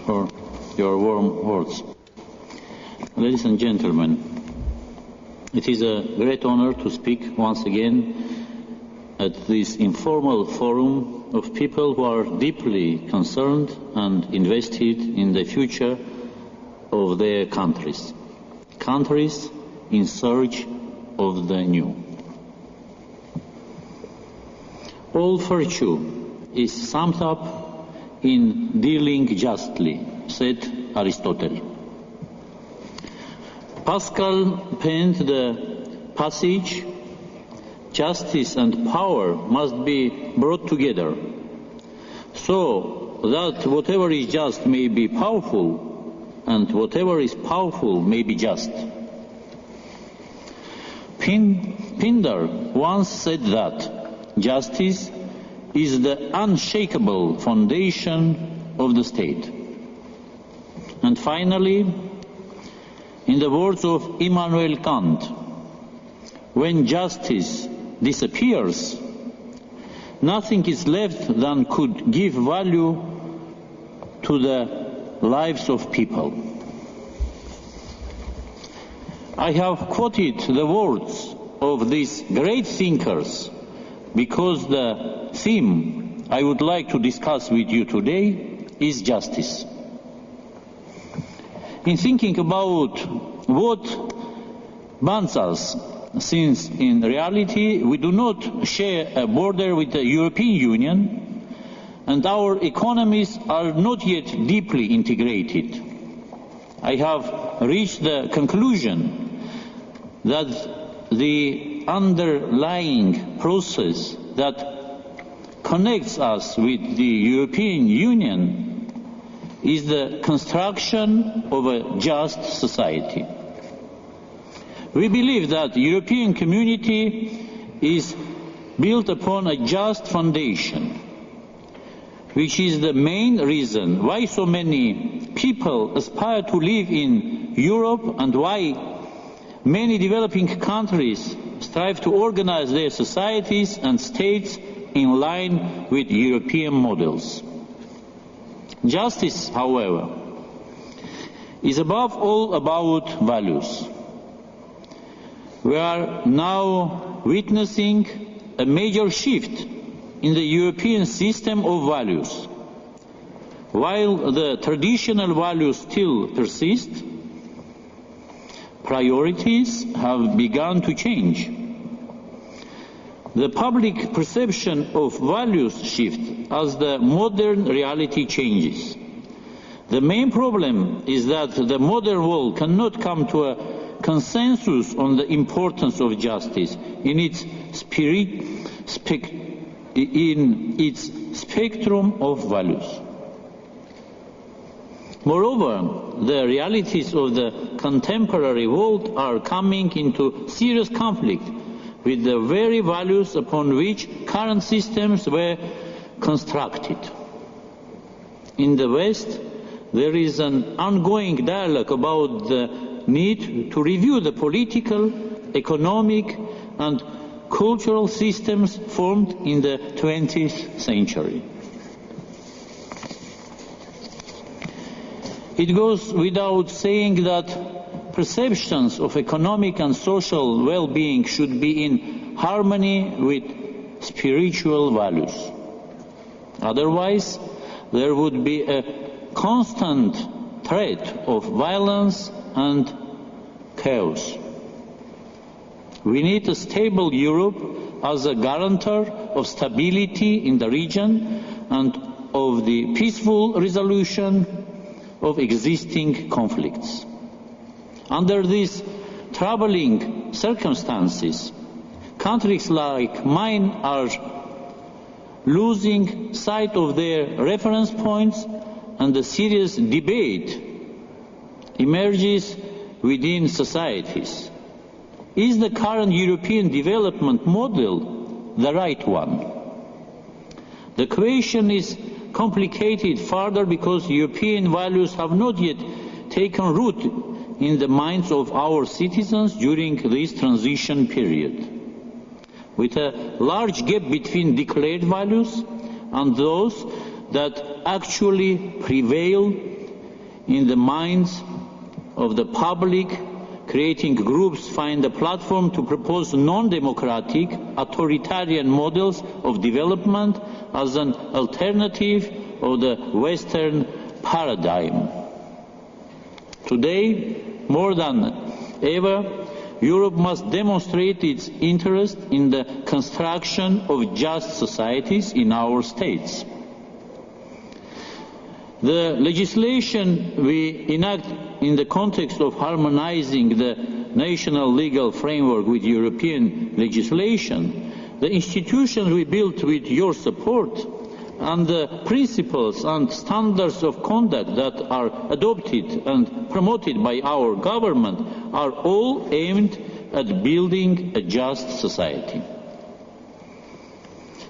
for your warm words. Ladies and gentlemen, it is a great honor to speak once again at this informal forum of people who are deeply concerned and invested in the future of their countries in search of the new. All virtue is summed up in dealing justly, said Aristotle. Pascal penned the passage, "Justice and power must be brought together, so that whatever is just may be powerful, and whatever is powerful may be just." Pindar once said that justice is the unshakable foundation of the state. And finally, in the words of Immanuel Kant, when justice disappears, nothing is left that could give value to the lives of people. I have quoted the words of these great thinkers because the theme I would like to discuss with you today is justice. In thinking about what binds us, since in reality we do not share a border with the European Union and our economies are not yet deeply integrated, I have reached the conclusion that the underlying process that connects us with the European Union is the construction of a just society. We believe that the European community is built upon a just foundation, which is the main reason why so many people aspire to live in Europe and why many developing countries strive to organize their societies and states in line with European models. Justice, however, is above all about values. We are now witnessing a major shift in the European system of values. While the traditional values still persist, priorities have begun to change. The public perception of values shifts as the modern reality changes. The main problem is that the modern world cannot come to a consensus on the importance of justice in its spectrum of values. Moreover, the realities of the contemporary world are coming into serious conflict with the very values upon which current systems were constructed. In the West, there is an ongoing dialogue about the need to review the political, economic, and cultural systems formed in the 20th century. It goes without saying that perceptions of economic and social well-being should be in harmony with spiritual values. Otherwise, there would be a constant threat of violence and chaos. We need a stable Europe as a guarantor of stability in the region and of the peaceful resolution of existing conflicts. Under these troubling circumstances, countries like mine are losing sight of their reference points, and a serious debate emerges within societies. Is the current European development model the right one? The question is complicated further because European values have not yet taken root in the minds of our citizens during this transition period. With a large gap between declared values and those that actually prevail in the minds of the public, creating groups find a platform to propose non-democratic, authoritarian models of development as an alternative of the Western paradigm. Today, more than ever, Europe must demonstrate its interest in the construction of just societies in our states. The legislation we enact in the context of harmonizing the national legal framework with European legislation, the institutions we built with your support, and the principles and standards of conduct that are adopted and promoted by our government are all aimed at building a just society.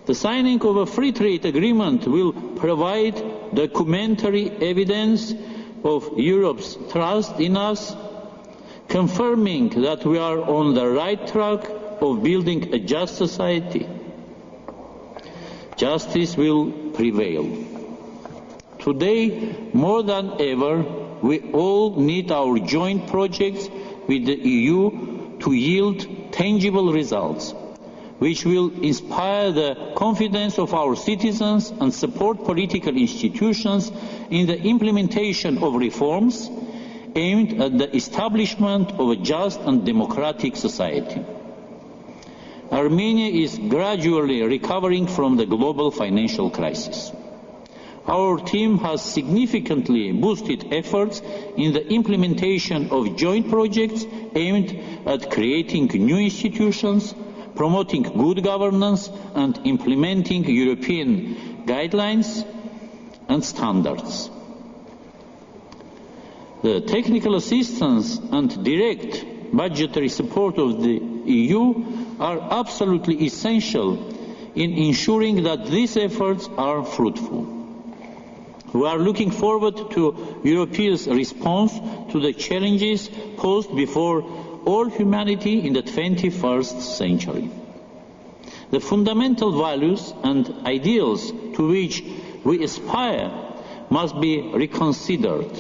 The signing of a free trade agreement will provide documentary evidence of Europe's trust in us, confirming that we are on the right track of building a just society. Justice will prevail. Today, more than ever, we all need our joint projects with the EU to yield tangible results, which will inspire the confidence of our citizens and support political institutions in the implementation of reforms aimed at the establishment of a just and democratic society. Armenia is gradually recovering from the global financial crisis. Our team has significantly boosted efforts in the implementation of joint projects aimed at creating new institutions, promoting good governance, and implementing European guidelines and standards. The technical assistance and direct budgetary support of the EU are absolutely essential in ensuring that these efforts are fruitful. We are looking forward to Europe's response to the challenges posed before all humanity in the 21st century. The fundamental values and ideals to which we aspire must be reconsidered.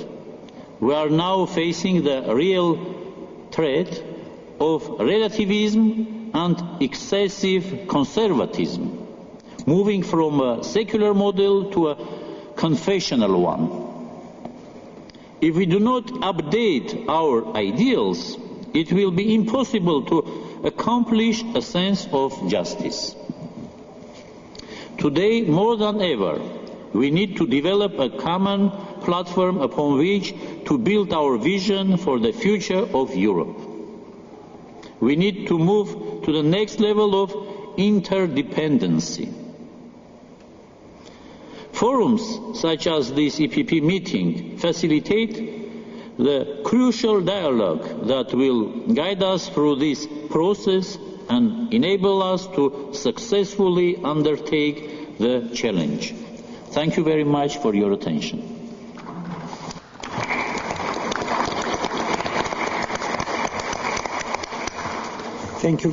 We are now facing the real threat of relativism and excessive conservatism, moving from a secular model to a confessional one. If we do not update our ideals, it will be impossible to accomplish a sense of justice. Today, more than ever, we need to develop a common platform upon which to build our vision for the future of Europe. We need to move to the next level of interdependency. Forums such as this EPP meeting facilitate the crucial dialogue that will guide us through this process and enable us to successfully undertake the challenge. Thank you very much for your attention. Thank you.